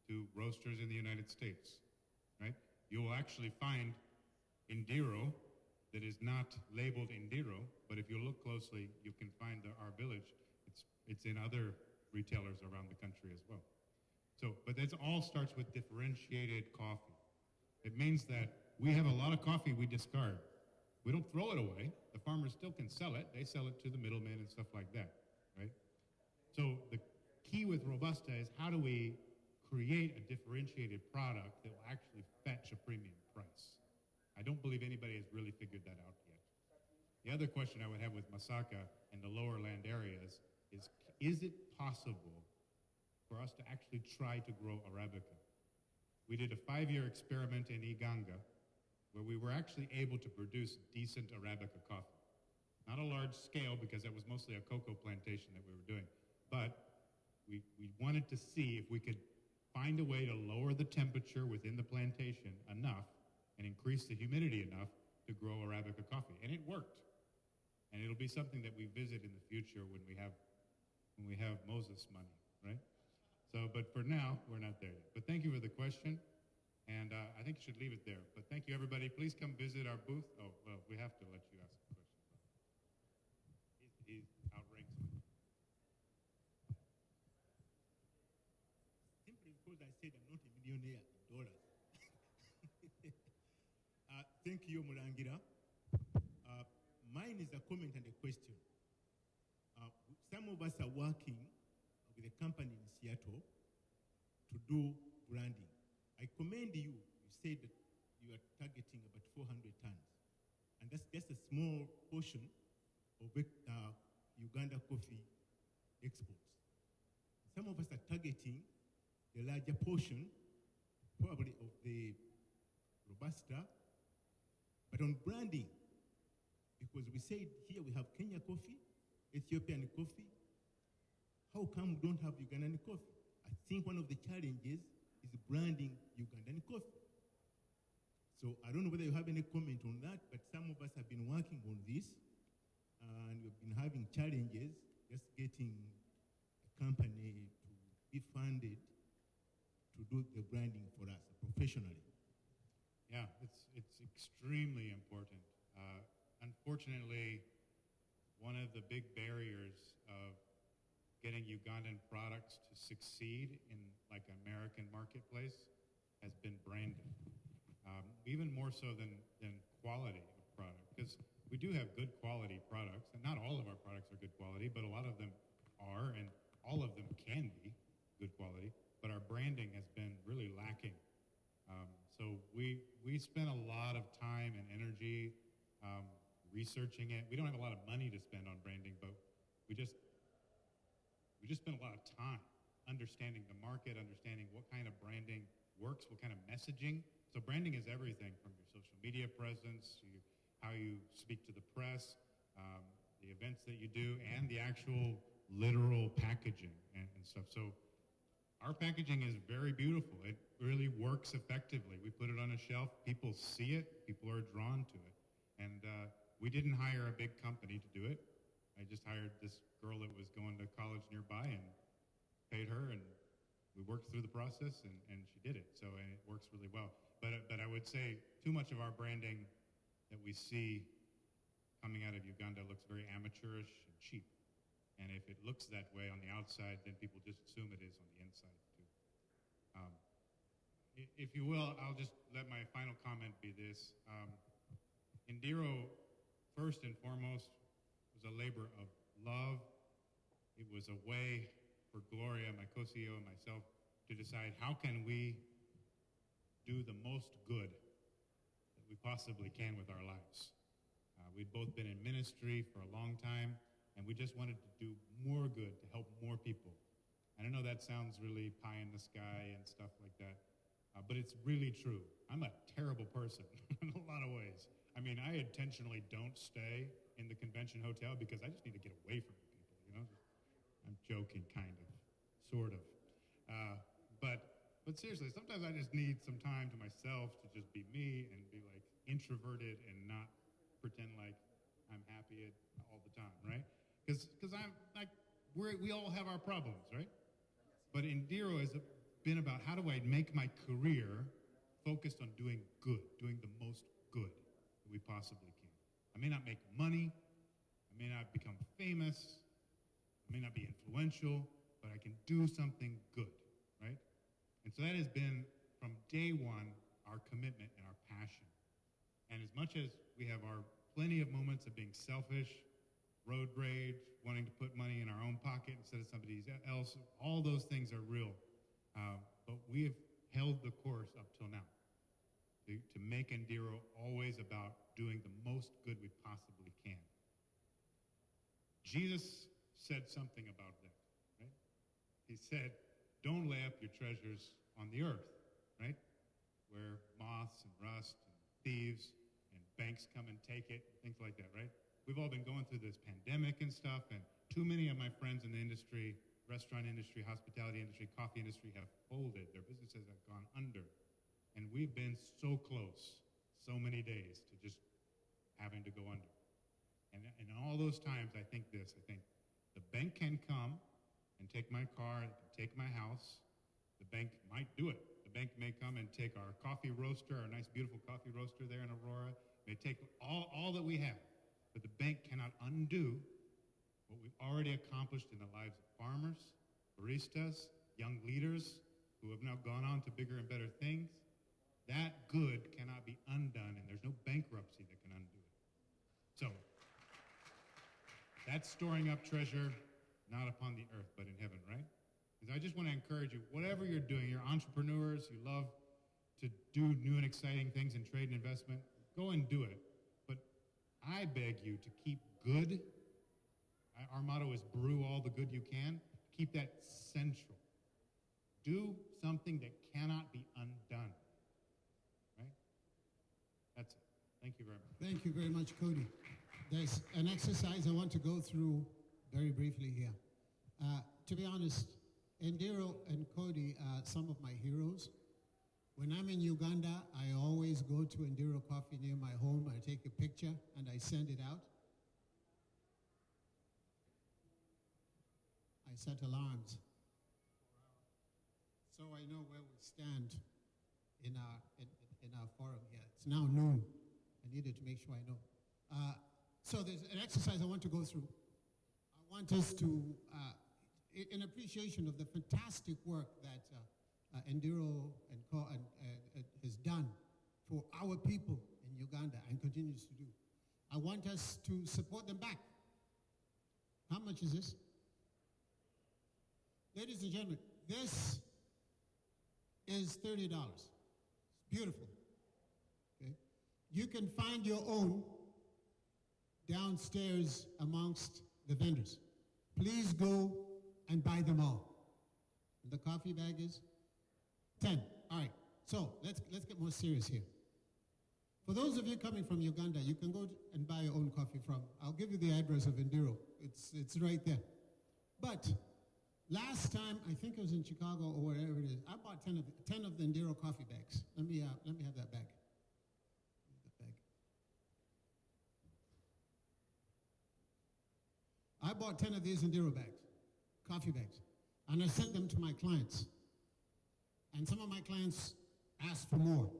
to roasters in the United States, right? You will actually find Indiro that is not labeled Indiro, but if you look closely, you can find our village. It's in other retailers around the country as well. So, but that all starts with differentiated coffee. It means that we have a lot of coffee we discard. We don't throw it away. The farmers still can sell it. They sell it to the middlemen and stuff like that, right? So the key with Robusta is how do we create a differentiated product that will actually fetch a premium price? I don't believe anybody has really figured that out yet. The other question I would have with Masaka and the lower land areas is it possible for us to actually try to grow Arabica? We did a 5-year experiment in Iganga where we were actually able to produce decent Arabica coffee. Not a large scale because that was mostly a cocoa plantation that we were doing, but we wanted to see if we could find a way to lower the temperature within the plantation enough and increase the humidity enough to grow Arabica coffee. And it worked. And it'll be something that we visit in the future when we have Moses money, right? So, but for now, we're not there yet. But thank you for the question. And I think you should leave it there. But thank you, everybody. Please come visit our booth. Oh, well, we have to let you ask a question. He outranks me. Simply because I said I'm not a millionaire in dollars. Thank you, Mulangira. Mine is a comment and a question. Some of us are working with a company in Seattle to do branding. I commend you. You said that you are targeting about 400 tons. And that's just a small portion of Uganda coffee exports. Some of us are targeting the larger portion, probably of the Robusta, but on branding, because we said here we have Kenya coffee, Ethiopian coffee. How come we don't have Ugandan coffee? I think one of the challenges is branding Ugandan coffee. So I don't know whether you have any comment on that, but some of us have been working on this, and we've been having challenges just getting a company to be funded to do the branding for us professionally. Yeah, it's extremely important. Unfortunately, one of the big barriers of getting Ugandan products to succeed in like American marketplace has been branding. Even more so than quality of product, because we do have good quality products, and not all of our products are good quality, but a lot of them are, and all of them can be good quality, but our branding has been really lacking. So we spent a lot of time and energy researching it. We don't have a lot of money to spend on branding, but we just spent a lot of time understanding the market, understanding what kind of branding works, what kind of messaging. So branding is everything from your social media presence, to how you speak to the press, the events that you do, and the actual literal packaging and stuff. So our packaging is very beautiful. It really works effectively. We put it on a shelf, people see it, people are drawn to it. And we didn't hire a big company to do it. I just hired this girl that was going to college nearby and paid her, and we worked through the process, and she did it. So, and it works really well. But I would say too much of our branding that we see coming out of Uganda looks very amateurish and cheap. And if it looks that way on the outside, then people just assume it is on the inside too. If you will, I'll just let my final comment be this. Indiro, first and foremost, was a labor of love. It was a way for Gloria, my co-CEO, and myself to decide how can we do the most good that we possibly can with our lives. We'd both been in ministry for a long time, and we just wanted to do more good to help more people. And I know that sounds really pie in the sky and stuff like that, but it's really true. I'm a terrible person in a lot of ways. I mean, I intentionally don't stay in the convention hotel because I just need to get away from the people, you know? I'm joking, kind of, sort of. But seriously, sometimes I just need some time to myself to just be me and be like introverted and not pretend like I'm happy all the time, right? Because I'm like, we all have our problems, right? But Indiro is a been about how do I make my career focused on doing good, doing the most good that we possibly can. I may not make money, I may not become famous, I may not be influential, but I can do something good, right? And so that has been, from day one, our commitment and our passion. And as much as we have our plenty of moments of being selfish, road rage, wanting to put money in our own pocket instead of somebody else, all those things are real. But we have held the course up till now to make Endiro always about doing the most good we possibly can. Jesus said something about that, right? He said, don't lay up your treasures on the earth, right? Where moths and rust and thieves and banks come and take it, things like that, right? We've all been going through this pandemic and stuff, and too many of my friends in the industry, restaurant industry, hospitality industry, coffee industry, have folded. Their businesses have gone under. And we've been so close, so many days, to just having to go under. And in all those times, I think the bank can come and take my car, take my house. The bank might do it. The bank may come and take our coffee roaster, our nice, beautiful coffee roaster there in Aurora. May take all that we have. But the bank cannot undo what we've already accomplished in the lives of farmers, baristas, young leaders who have now gone on to bigger and better things. That good cannot be undone, and there's no bankruptcy that can undo it. So, that's storing up treasure, not upon the earth, but in heaven, right? And I just want to encourage you, whatever you're doing, you're entrepreneurs, you love to do new and exciting things in trade and investment, go and do it. But I beg you to keep good. Our motto is brew all the good you can. Keep that central. Do something that cannot be undone. Right? That's it. Thank you very much. Thank you very much, Cody. There's an exercise I want to go through very briefly here. To be honest, Endiro and Cody are some of my heroes. When I'm in Uganda, I always go to Endiro Coffee near my home. I take a picture and I send it out. I set alarms so I know where we stand in our forum here. It's now noon. I needed to make sure I know. So there's an exercise I want to go through. I want us to, in appreciation of the fantastic work that Endiro and has done for our people in Uganda and continues to do, I want us to support them back. How much is this? Ladies and gentlemen, this is $30. It's beautiful. Okay? You can find your own downstairs amongst the vendors. Please go and buy them all. And the coffee bag is 10. All right. So let's get more serious here. For those of you coming from Uganda, you can go and buy your own coffee from. I'll give you the address of Endiro. It's right there. But last time, I think it was in Chicago or wherever it is, I bought 10 of the Endiro coffee bags. Let me have that bag. I bought 10 of these Endiro bags, coffee bags, and I sent them to my clients. And some of my clients asked for more.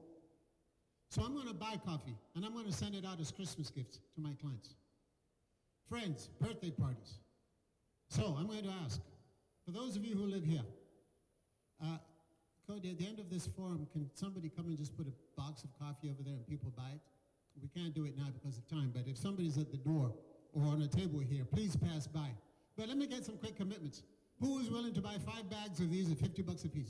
So I'm going to buy coffee, and I'm going to send it out as Christmas gifts to my clients. Friends, birthday parties. So I'm going to ask, for those of you who live here, Cody, at the end of this forum, can somebody come and just put a box of coffee over there and people buy it? We can't do it now because of time, but if somebody's at the door or on a table here, please pass by. But let me get some quick commitments. Who is willing to buy 5 bags of these at $50 a piece?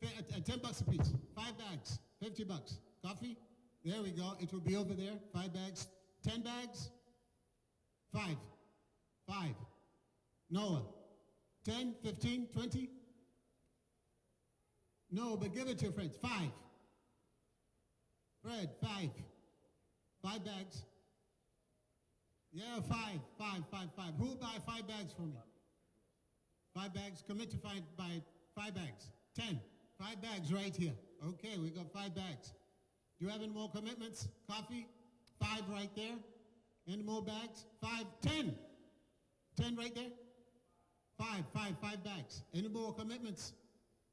At $10 a piece. 5 bags, $50. Coffee? There we go. It will be over there. 5 bags. 10 bags? 5. 5. Noah? 10, 15, 20? No, but give it to your friends. 5. Fred, 5. 5 bags. Yeah, 5. Who will buy 5 bags for me? 5 bags. Commit to buy 5 bags. 10. 5 bags right here. Okay, we got 5 bags. Do you have any more commitments? Coffee? 5 right there. Any more bags? 5. 10. 10 right there. 5 bags. Any more commitments?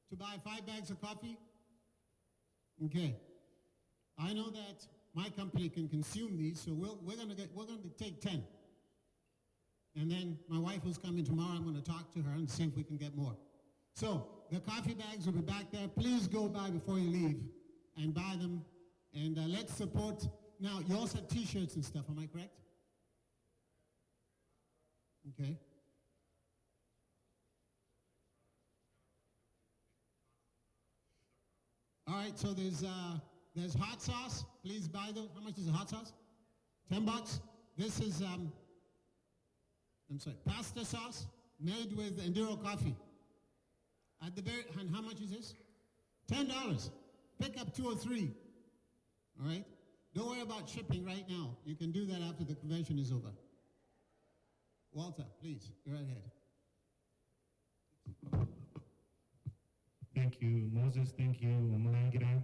to buy 5 bags of coffee? Okay. I know that my company can consume these, so we're going to take 10. And then my wife who's coming tomorrow, I'm going to talk to her and see if we can get more. So the coffee bags will be back there. Please go by before you leave and buy them. And let's support. Now, you also have T-shirts and stuff, am I correct? Okay. All right, so there's hot sauce. Please buy them. How much is the hot sauce? $10. This is, pasta sauce made with Enduro coffee. At the very, and how much is this? $10. Pick up 2 or 3. All right? Don't worry about shipping right now. You can do that after the convention is over. Walter, please, go right ahead. Thank you, Moses. Thank you, Mulangira.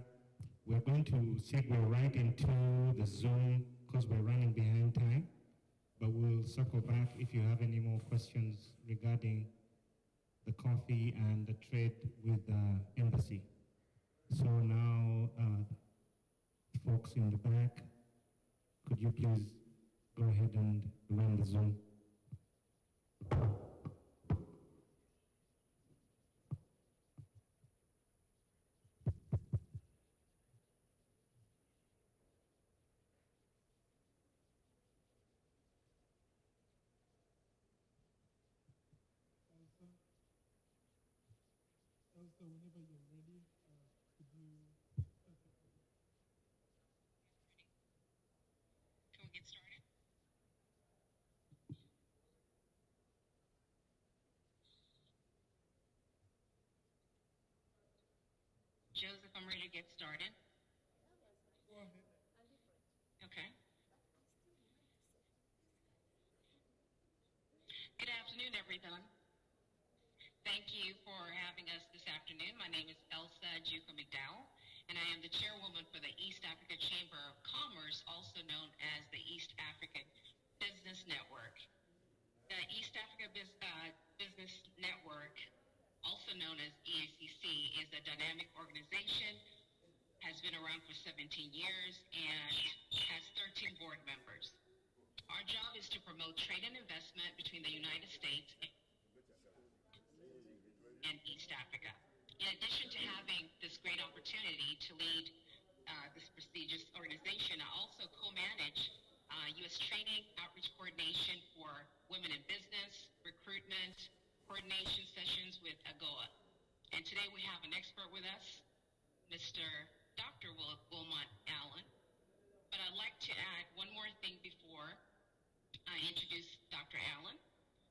We're going to segue right into the Zoom because we're running behind time, but we'll circle back if you have any more questions regarding the coffee and the trade with the embassy. So now, folks in the back, could you please go ahead and run the Zoom? Also, whenever you're ready, could you... Can we get started? Joseph, I'm ready to get started. Go ahead. Okay. Good afternoon, everyone. Thank you for having us this afternoon. My name is Elsa Juka McDowell, and I am the chairwoman for the East Africa Chamber of Commerce, also known as the East Africa Business Network. The East Africa Business Network, also known as EACC, is a dynamic organization, has been around for 17 years, and has 13 board members. Our job is to promote trade and investment between the United States and East Africa. In addition to having this great opportunity to lead this prestigious organization, I also co-manage U.S. training, outreach coordination for women in business, recruitment, coordination sessions with AGOA. And today we have an expert with us, Mr. Dr. Wilmot Allen. But I'd like to add one more thing before I introduce Dr. Allen.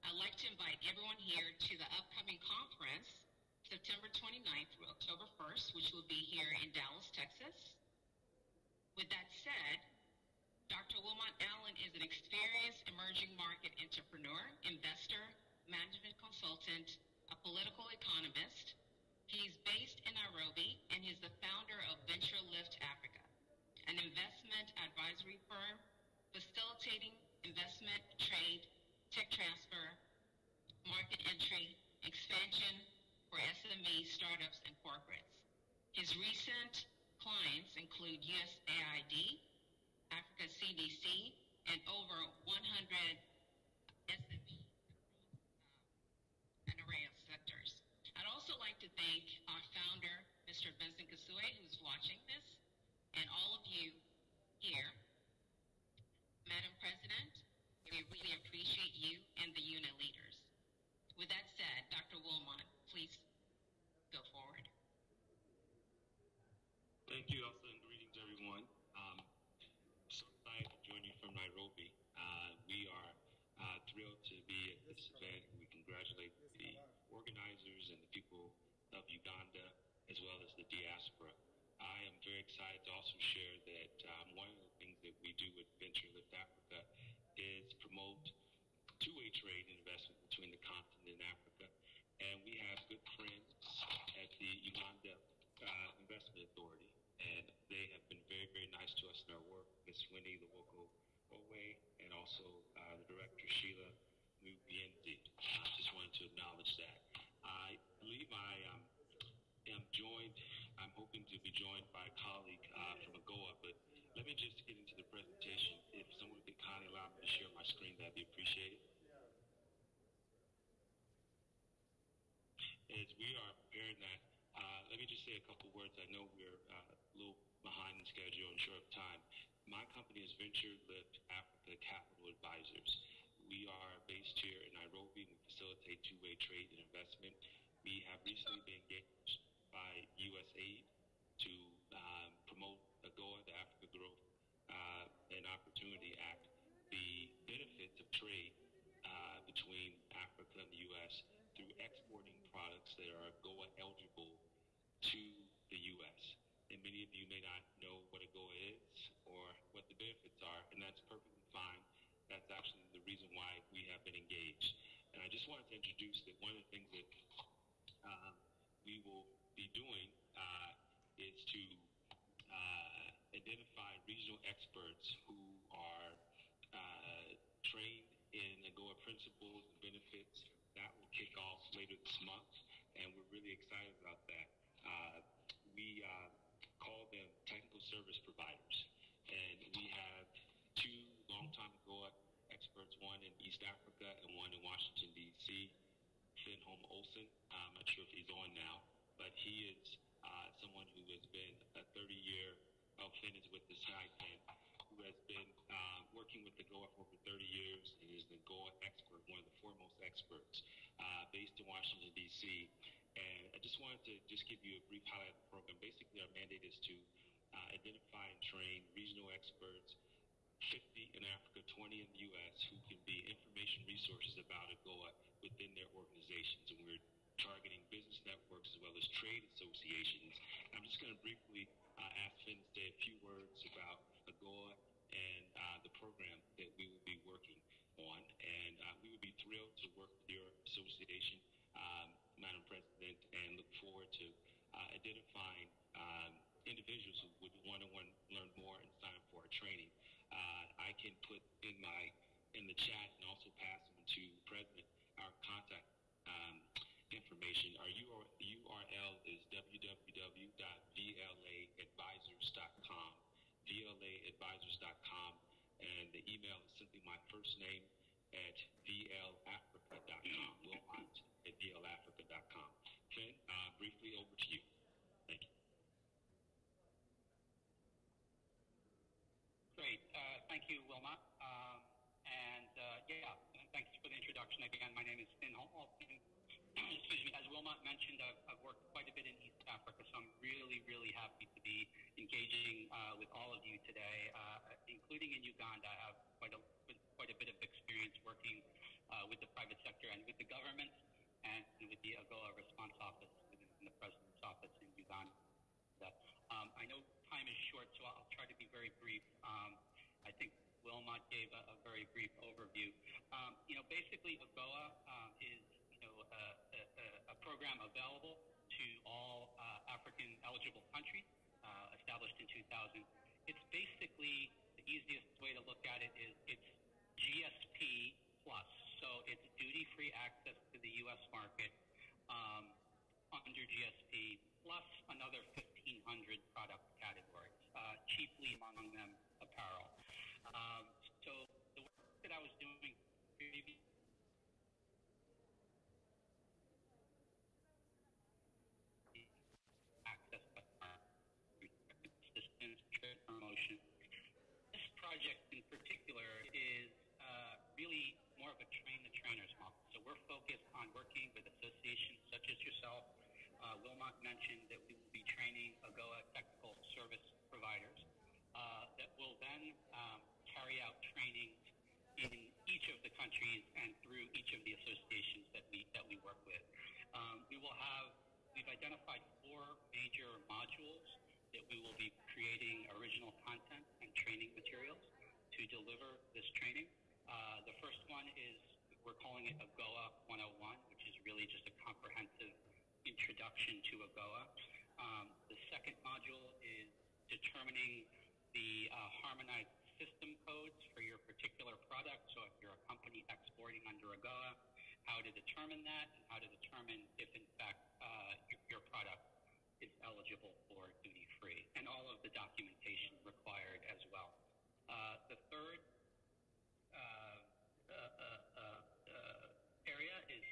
I'd like to invite everyone here to the upcoming conference, September 29th through October 1st, which will be here in Dallas, Texas. With that said, Dr. Wilmot Allen is an experienced emerging market entrepreneur, investor, management consultant, a political economist. He's based in Nairobi, and he's the founder of Venture Lift Africa, an investment advisory firm facilitating investment, trade, tech transfer, market entry, expansion for SMEs, startups, and corporates. His recent clients include USAID, Africa CDC, and over 100 SMEs across an array of sectors. I'd also like to thank our founder, Mr. Vincent Kasue, who's watching this, and all of you here. Madam President, we really appreciate you and the UNAA leaders. With that said, Dr. Wilmot, please go forward. Thank you, Elsa, and greetings, everyone. So excited to join you from Nairobi. We are thrilled to be at this event. We congratulate the organizers and the people of Uganda, as well as the diaspora. I am very excited to also share that one of the things that we do with Venture Lift Africa is promote two-way trade and investment between the continent and Africa. And we have good friends at the Uganda Investment Authority, and they have been very, very nice to us in our work. Ms. Winnie, the local Owe, and also the director, Sheila Mubienzi. I just wanted to acknowledge that. I believe I by a colleague from AGOA, but let me just get into the presentation. If someone could kindly allow me to share my screen, that'd be appreciated. As we are preparing that, let me just say a couple words. I know we're a little behind in schedule and short of time. My company is Venture Lift Africa Capital Advisors. We are based here in Nairobi. We facilitate two-way trade and investment. We have recently been engaged by USAID to promote AGOA, the Africa Growth and Opportunity Act, the benefits of trade between Africa and the U.S. through exporting products that are AGOA eligible to the U.S. And many of you may not know what AGOA is or what the benefits are, and that's perfectly fine. That's actually the reason why we have been engaged. And I just wanted to introduce that one of the things that we will be doing is to identify regional experts who are trained in AGOA principles and benefits. That will kick off later this month, and we're really excited about that. We call them technical service providers, and we have two longtime AGOA experts, one in East Africa and one in Washington, D.C., Finn Holm Olsen. I'm not sure if he's on now, but he is someone who has been a 30-year, Finn is with the side, Finn, who has been working with AGOA for over 30 years and is the AGOA expert, one of the foremost experts based in Washington, D.C. And I just wanted to just give you a brief highlight of the program. Basically, our mandate is to identify and train regional experts, 50 in Africa, 20 in the U.S., who can be information resources about AGOA within their organizations. And we're targeting business networks as well as trade associations. And I'm just going to briefly ask Finn to say a few words about AGOA and the program that we will be working on. And we would be thrilled to work with your association, Madam President, and look forward to identifying individuals who would want to learn more and sign up for our training. I can put in the chat and also pass them to the President our contact information. Our URL is www.vlaadvisors.com, vlaadvisors.com, and the email is simply my first name at vlafrica.com, wilmot@vlafrica.com. Finn, briefly over to you. Thank you. Great. Thank you, Wilmot. Thanks for the introduction again. My name is Finn Holm. Excuse me. As Wilmot mentioned, I've worked quite a bit in East Africa, so I'm really, really happy to be engaging with all of you today, including in Uganda. I have quite a bit of experience working with the private sector and with the government and with the AGOA response office within the President's office in Uganda. I know time is short, so I'll try to be very brief. I think Wilmot gave a very brief overview. Basically, AGOA is a program available to all African eligible countries, established in 2000. It's basically, the easiest way to look at it is it's GSP plus. So it's duty-free access to the U.S. market under GSP plus another 1,500 product categories, chiefly among them apparel. So the work that I was doing previously access assistance, trade promotion. This project in particular is really more of a train-the-trainers model. So we're focused on working with associations such as yourself. Wilmot mentioned that we will be training AGOA technical service providers that will then carry out trainings in each of the countries and through each of the associations that we work with. We've identified 4 major modules that we will be creating original content and training materials to deliver this training. The first one is, we're calling it AGOA 101, which is really just a comprehensive introduction to AGOA. The second module is determining the harmonized system codes for your particular product. So if you're a company exporting under AGOA, how to determine that and how to determine if in fact your product is eligible for duty-free. And the documentation required as well. The third area is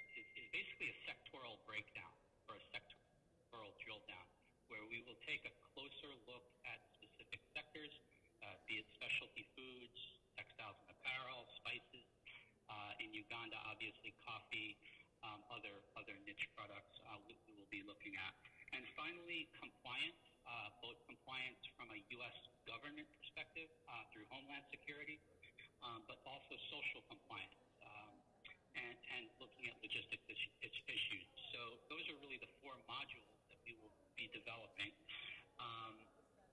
basically a sectoral breakdown or a sectoral drill down, where we will take a closer look at specific sectors, be it specialty foods, textiles and apparel, spices. In Uganda, obviously coffee, other niche products we will be looking at. And finally, compliance, both compliance from a U.S. government perspective through Homeland Security, but also social compliance and looking at logistics issues. So those are really the four modules that we will be developing.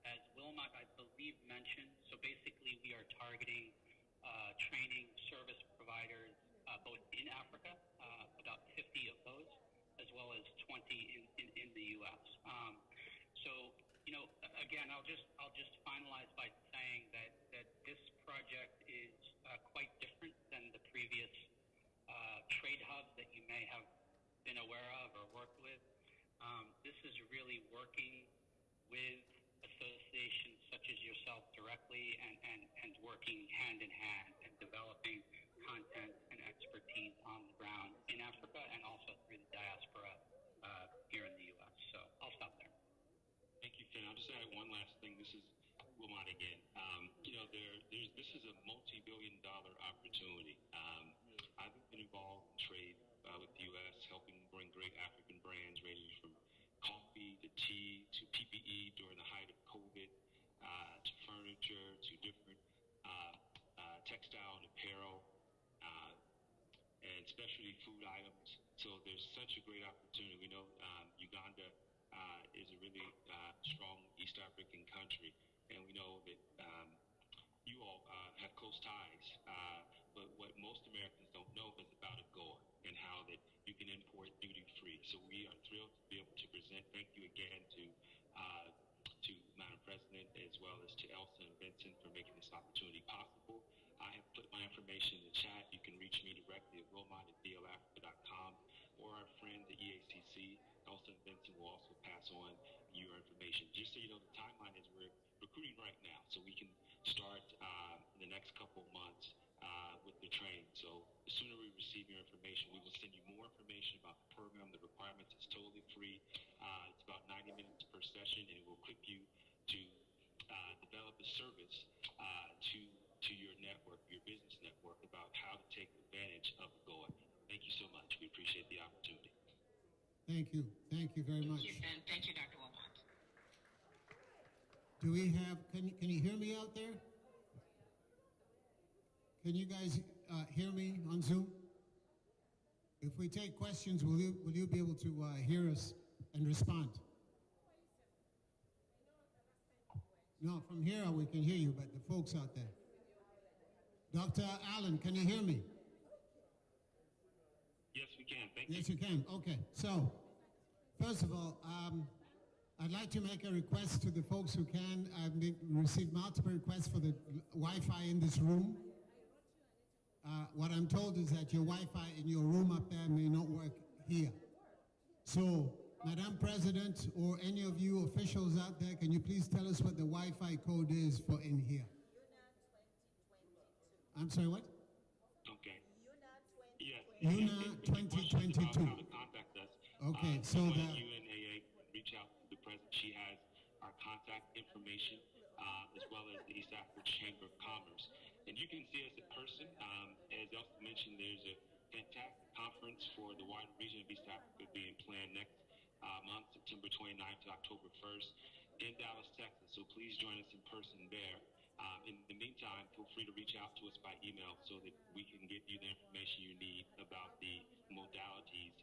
As Wilmot, I believe, mentioned, so basically we are targeting training service providers both in Africa, about 50 of those, as well as 20 in the U.S. So, again, I'll just finalize by saying that this project is quite different than the previous trade hubs that you may have been aware of or worked with. This is really working with associations such as yourself directly and working hand in hand and developing content and expertise on the ground in Africa and also through the diaspora here in the U.S. So I'll stop there. Thank you, Finn. I'll just add one last thing. This is Wilmot again. This is a multi-billion-dollar opportunity. I've been involved in trade with the U.S., helping bring great African brands ranging from coffee to tea to PPE during the height of COVID, to furniture, to different textile and apparel, and specialty food items. So there's such a great opportunity. We know Uganda is a really strong East African country, and we know that you all have close ties. But what most Americans don't know is about AGOA and how that you can import duty-free. So we are thrilled to be able to present. Thank you again to Madam President, as well as to Elsa and Vincent for making this opportunity possible. I have put my information in the chat. You can reach me directly at wilmot@dlafrica.com, or our friends at EACC. Elsa and Vincent will also pass on your information. Just so you know, the timeline is we're recruiting right now, so we can start in the next couple of months with the training. So the sooner we receive your information, we will send you more information about the program. The requirements is totally free. It's about 90 minutes per session, and it will equip you to develop a service to your network, your business network, about how to take advantage of AGOA. Thank you so much. We appreciate the opportunity. Thank you. Thank you very much. Thank you, Ben. Thank you, Dr. Wilmot. Do we have, can you hear me out there? Can you guys hear me on Zoom? If we take questions, will you be able to hear us and respond? No, from here we can hear you, but the folks out there. Dr. Allen, can you hear me? Yes, we can. Thank you. Yes, you can. Okay. So, first of all, I'd like to make a request to the folks who can. I've received multiple requests for the Wi-Fi in this room. What I'm told is that your Wi-Fi in your room up there may not work here. So, Madam President, or any of you officials out there, can you please tell us what the Wi-Fi code is for in here? I'm sorry, what? Okay. UNAA 2022. How to contact us. Okay, so the UNAA, reach out to the president. She has our contact information, as well as the East Africa Chamber of Commerce. And you can see us in person. As Elsa mentioned, there's a fantastic conference for the wider region of East Africa being planned next month, September 29th to October 1st in Dallas, Texas. So please join us in person there. In the meantime, feel free to reach out to us by email so that we can get you the information you need about the modalities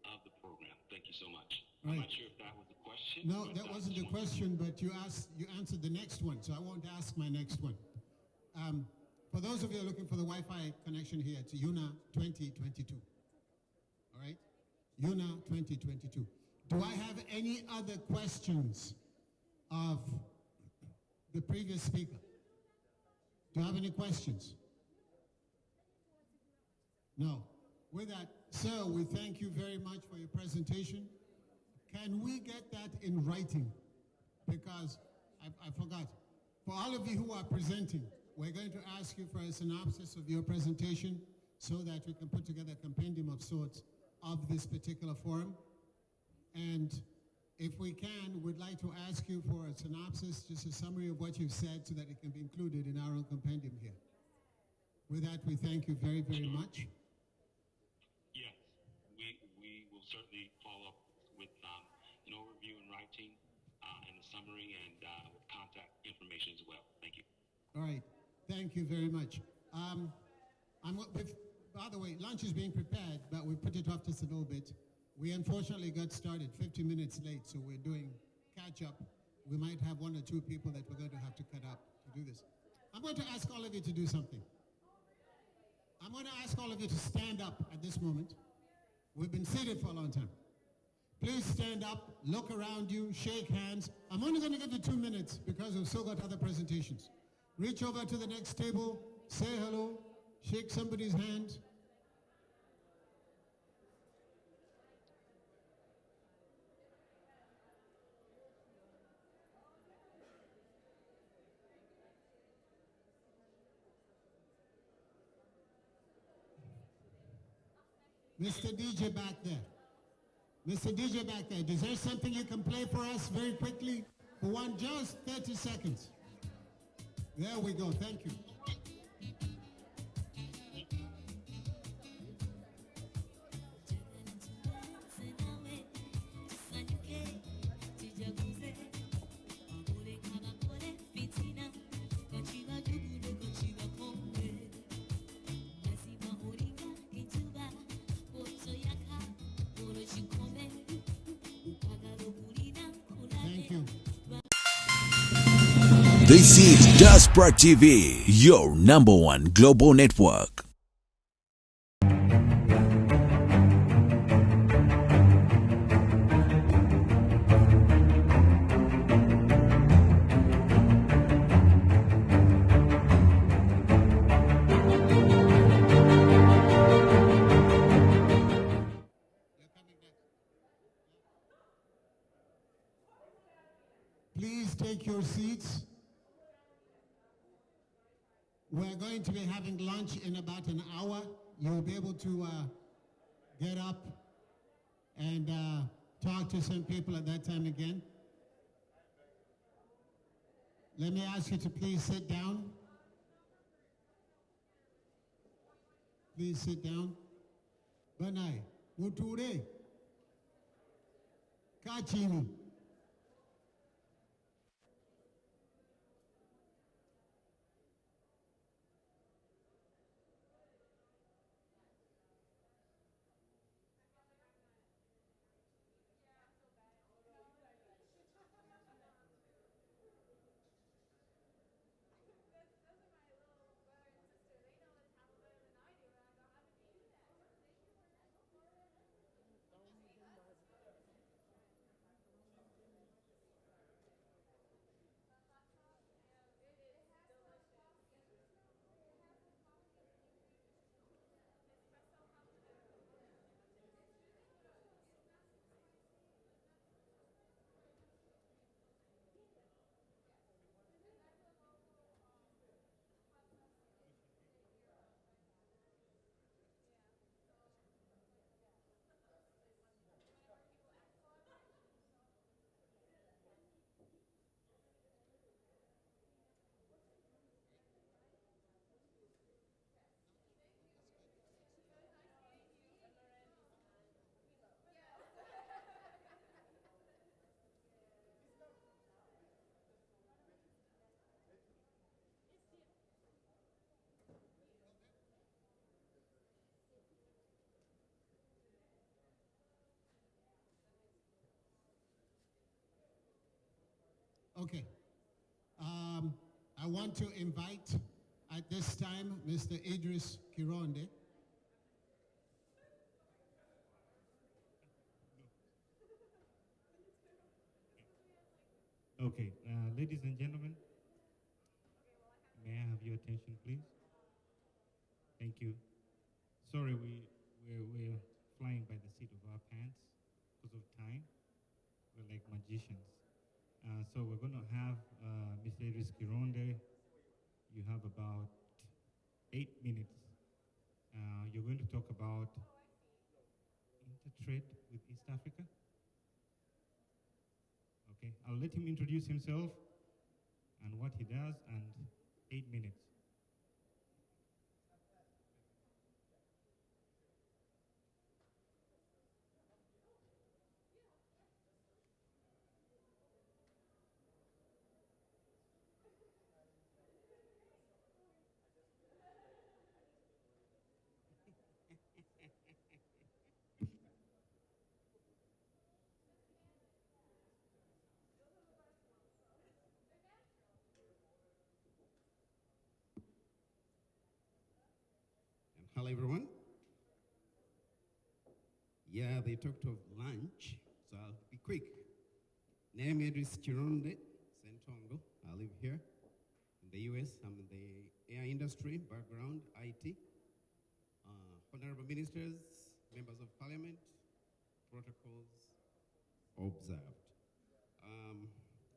of the program. Thank you so much. Right. I'm not sure if that was a question. No, that wasn't a question, but you answered the next one, so I won't ask my next one. For those of you looking for the Wi-Fi connection here, it's UNAA 2022. All right? UNAA 2022. Do I have any other questions of the previous speaker? Do you have any questions? No. With that, sir, we thank you very much for your presentation. Can we get that in writing? Because I forgot. For all of you who are presenting, we're going to ask you for a synopsis of your presentation so that we can put together a compendium of sorts of this particular forum. And if we can, we'd like to ask you for a synopsis, just a summary of what you've said so that it can be included in our own compendium here. With that, we thank you very, very much. Yes, we will certainly follow up with an overview in writing and a summary and with contact information as well. Thank you. All right. Thank you very much. By the way, lunch is being prepared, but we put it off just a little bit. We unfortunately got started 50 minutes late, so we're doing catch-up. We might have one or two people that we're going to have to cut up to do this. I'm going to ask all of you to do something. I'm going to ask all of you to stand up at this moment. We've been seated for a long time. Please stand up, look around you, shake hands. I'm only going to give you 2 minutes because we've still got other presentations. Reach over to the next table, say hello, shake somebody's hand. Mr. DJ back there. Mr. DJ back there, is there something you can play for us very quickly? For just 30 seconds. There we go, thank you. Thank you. This is Diaspora TV, your #1 global network. Please take your seats. We're going to be having lunch in about an hour. You'll be able to get up and talk to some people at that time again. Let me ask you to please sit down. Please sit down. Banai, Muture, Kachini. Okay. I want to invite at this time Mr. Idris Kironde. Okay, ladies and gentlemen, may I have your attention, please? Thank you. Sorry, we're flying by the seat of our pants because of time. We're like magicians. So we're going to have Mr. Idris Kironde. You have about 8 minutes. You're going to talk about intertrade with East Africa. Okay, I'll let him introduce himself and what he does, and 8 minutes. Hello, everyone. Yeah, they talked of lunch, so I'll be quick. Name is Chironde Sentongo. I live here in the US. I'm in the air industry, background, IT. Honorable ministers, members of parliament, protocols observed.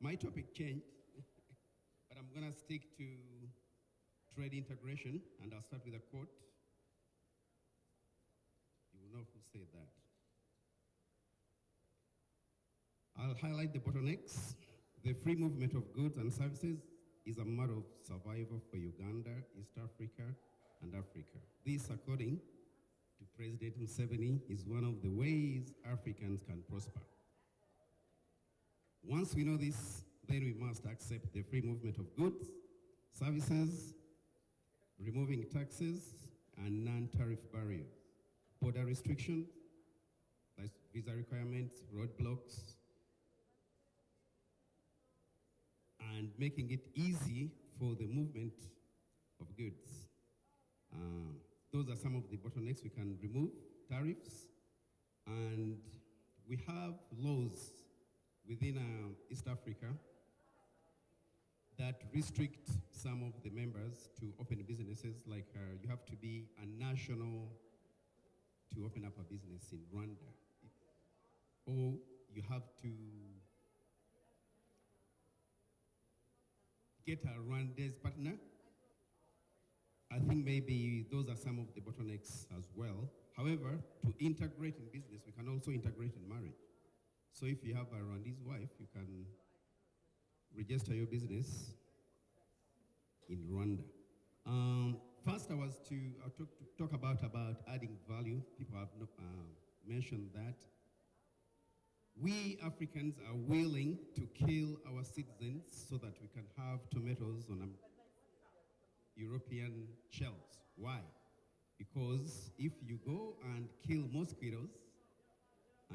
My topic changed, but I'm gonna stick to trade integration, and I'll start with a quote. You will know who said that. I'll highlight the bottlenecks. The free movement of goods and services is a matter of survival for Uganda, East Africa, and Africa. This, according to President Museveni, is one of the ways Africans can prosper. Once we know this, then we must accept the free movement of goods, services, removing taxes and non-tariff barriers, border restrictions, like visa requirements, roadblocks, and making it easy for the movement of goods. Those are some of the bottlenecks we can remove, tariffs, and we have laws within East Africa that restrict some of the members to open businesses, like you have to be a national to open up a business in Rwanda, or you have to get a Rwandese partner. I think maybe those are some of the bottlenecks as well. However, to integrate in business, we can also integrate in marriage. So if you have a Rwandese wife, you can register your business in Rwanda. First, I was to talk about adding value. People have mentioned that. We Africans are willing to kill our citizens so that we can have tomatoes on European shelves. Why? Because if you go and kill mosquitoes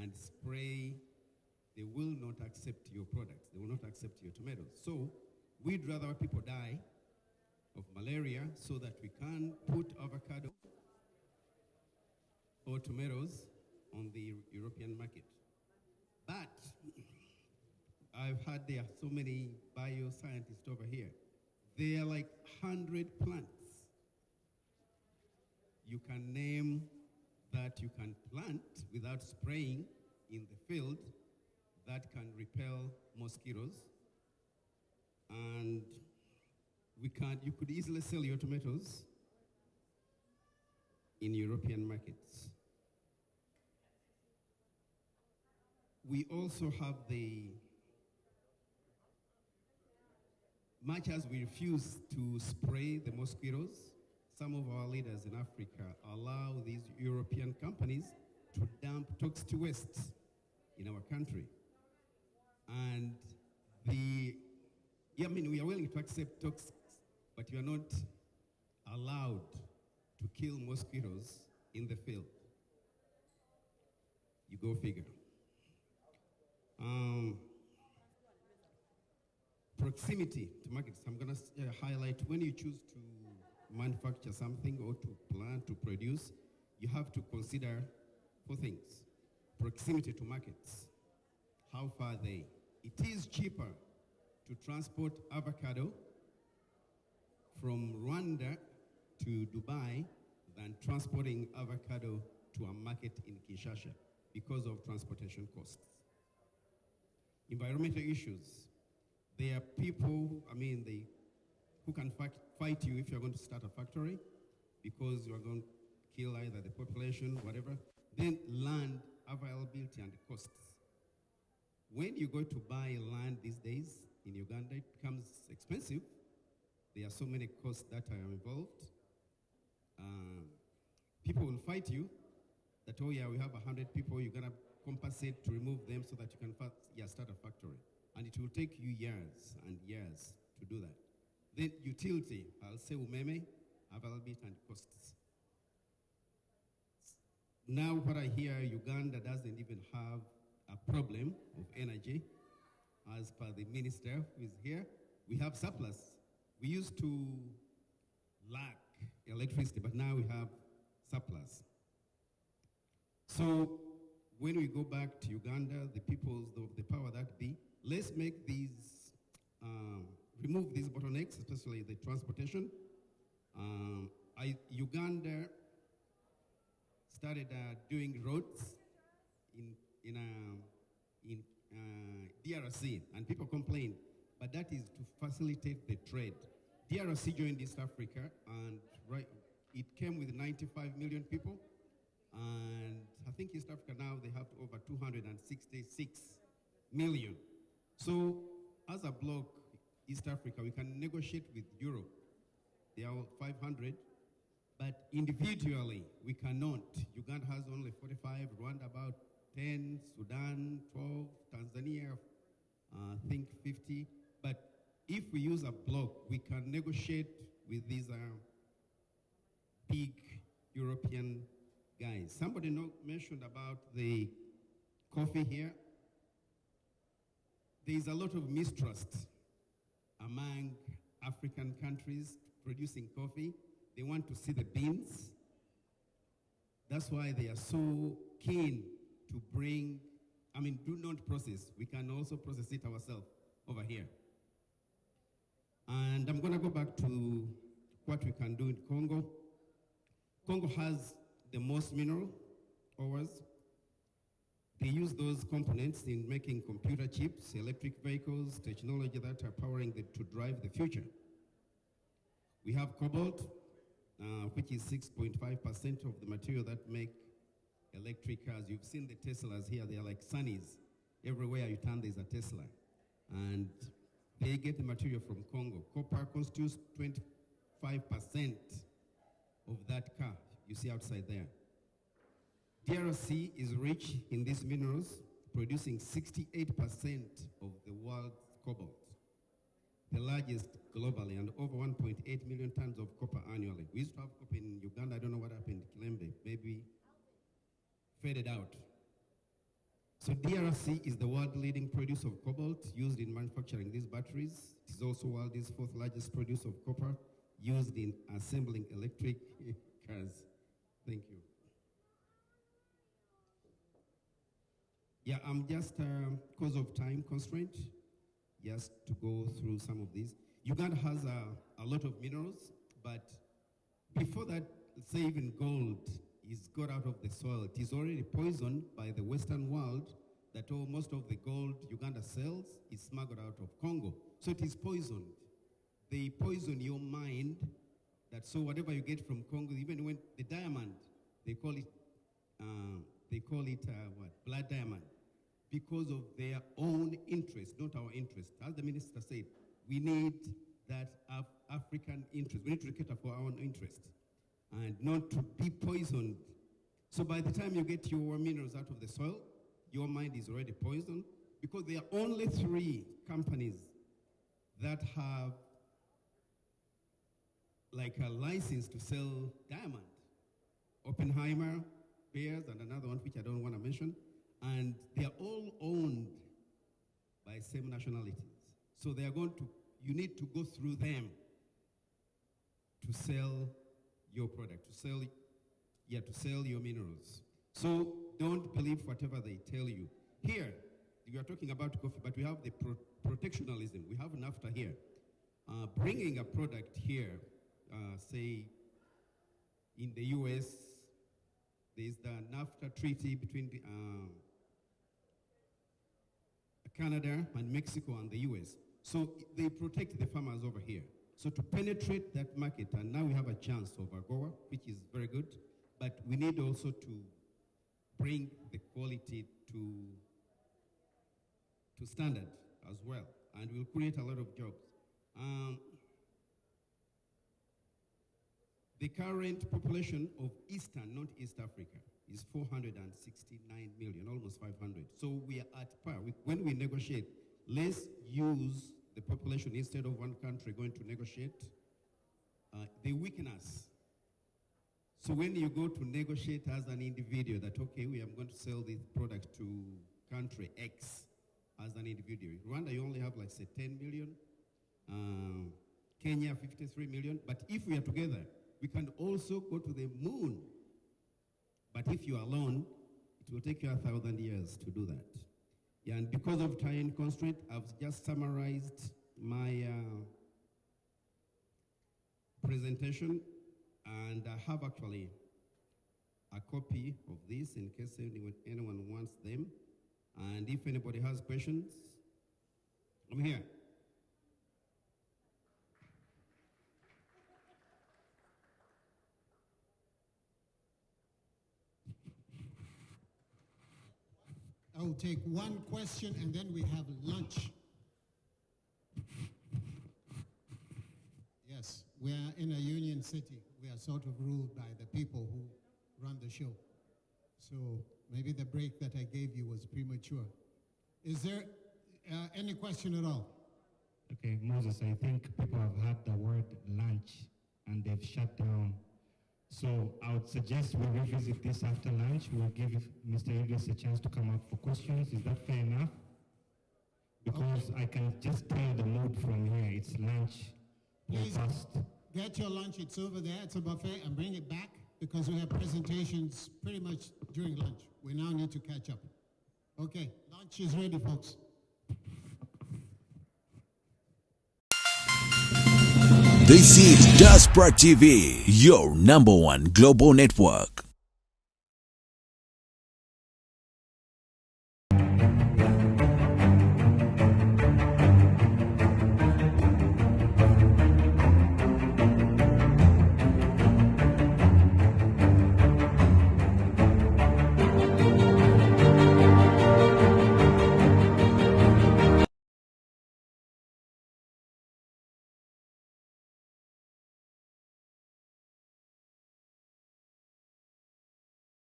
and spray, they will not accept your products. They will not accept your tomatoes. So we'd rather people die of malaria so that we can put avocado or tomatoes on the European market. But I've heard there are so many bioscientists over here. There are like 100 plants you can name that you can plant without spraying in the field that can repel mosquitoes. And you could easily sell your tomatoes in European markets. We also have much as we refuse to spray the mosquitoes, some of our leaders in Africa allow these European companies to dump toxic waste in our country. And we are willing to accept toxics, but we are not allowed to kill mosquitoes in the field. You go figure. Proximity to markets. I'm going to highlight when you choose to manufacture something or to plant, to produce, you have to consider 4 things. Proximity to markets. How far are they? It is cheaper to transport avocado from Rwanda to Dubai than transporting avocado to a market in Kinshasa because of transportation costs. Environmental issues. There are people, who can fight you if you're going to start a factory because you are going to kill either the population, whatever. Then land availability and costs. When you go to buy land these days in Uganda, it becomes expensive. There are so many costs that are involved. People will fight you that, oh yeah, we have 100 people, you're gonna compensate to remove them so that you can start a factory. And it will take you years and years to do that. Then utility, I'll say umeme, availability and costs. Now what I hear, Uganda doesn't even have a problem of energy. As per the minister who is here, we have surplus. We used to lack electricity, but now we have surplus. So when we go back to Uganda, the peoples of the power that be, let's make these, remove these bottlenecks, especially the transportation. Uganda started doing roads in DRC, and people complain, but that is to facilitate the trade. DRC joined East Africa, and it came with 95 million people, and I think East Africa now, they have over 266 million. So as a bloc, East Africa, we can negotiate with Europe. They are 500, but individually, we cannot. Uganda has only 45, Rwanda about 10, Sudan 12, Tanzania, I think 50. But if we use a bloc, we can negotiate with these big European guys. Somebody mentioned about the coffee here. There is a lot of mistrust among African countries producing coffee. They want to see the beans. That's why they are so keen to bring, do not process. We can also process it ourselves over here. And I'm going to go back to what we can do in Congo. Congo has the most mineral ores. They use those components in making computer chips, electric vehicles, technology that are powering to drive the future. We have cobalt, which is 6.5% of the material that make electric cars. You've seen the Teslas here, they are like sunnies. Everywhere you turn, there's a Tesla. And they get the material from Congo. Copper constitutes 25% of that car you see outside there. DRC is rich in these minerals, producing 68% of the world's cobalt, the largest globally, and over 1.8 million tons of copper annually. We used to have copper in Uganda. I don't know what happened to Kilembe. Maybe faded out. So DRC is the world leading producer of cobalt used in manufacturing these batteries. It is also world's fourth largest producer of copper used in assembling electric cars. Thank you. Yeah, I'm just, because of time constraint, just to go through some of these. Uganda has a lot of minerals, but before that, let's say even gold is got out of the soil. It is already poisoned by the Western world that most of the gold Uganda sells is smuggled out of Congo. So it is poisoned. They poison your mind that so whatever you get from Congo, even when the diamond, they call it blood diamond, because of their own interest, not our interest. As the minister said, we need that African interest. We need to cater for our own interest and not to be poisoned. So by the time you get your minerals out of the soil, your mind is already poisoned, because there are only 3 companies that have like a license to sell diamond. Oppenheimer, Bears, and another one which I don't want to mention. And they are all owned by same nationalities. So they are you need to go through them to sell your product, to sell your minerals. So don't believe whatever they tell you. Here, we are talking about coffee, but we have the protectionism. We have NAFTA here. Bringing a product here, say in the US, there's the NAFTA treaty between Canada and Mexico and the US. So they protect the farmers over here. So to penetrate that market, and now we have a chance of AGOA, which is very good, but we need also to bring the quality to standard as well, and will create a lot of jobs. The current population of Eastern, not East Africa, is 469 million, almost 500. So we are at par. When we negotiate, let's use the population instead of one country going to negotiate. They weaken us. So when you go to negotiate as an individual that, okay, we are going to sell this product to country X as an individual. Rwanda, you only have like, say, 10 million. Kenya, 53 million. But if we are together, we can also go to the moon. But if you are alone, it will take you 1,000 years to do that. Yeah, and because of time constraint, I've just summarized my presentation, and I have actually a copy of this in case anyone wants them. And if anybody has questions, I'm here. I will take one question and then we have lunch. Yes, we are in a union city. We are sort of ruled by the people who run the show. So maybe the break that I gave you was premature. Is there any question at all? Okay, Moses, I think people have heard the word lunch and they've shut down. So I would suggest we revisit this after lunch. We'll give Mr. Idris a chance to come up for questions. Is that fair enough? Because I can just tell the mood from here. It's lunch. Please get your lunch. It's over there. It's a buffet, and bring it back because we have presentations pretty much during lunch. We now need to catch up. Okay, lunch is ready, folks. This is Diaspora TV, your #1 global network.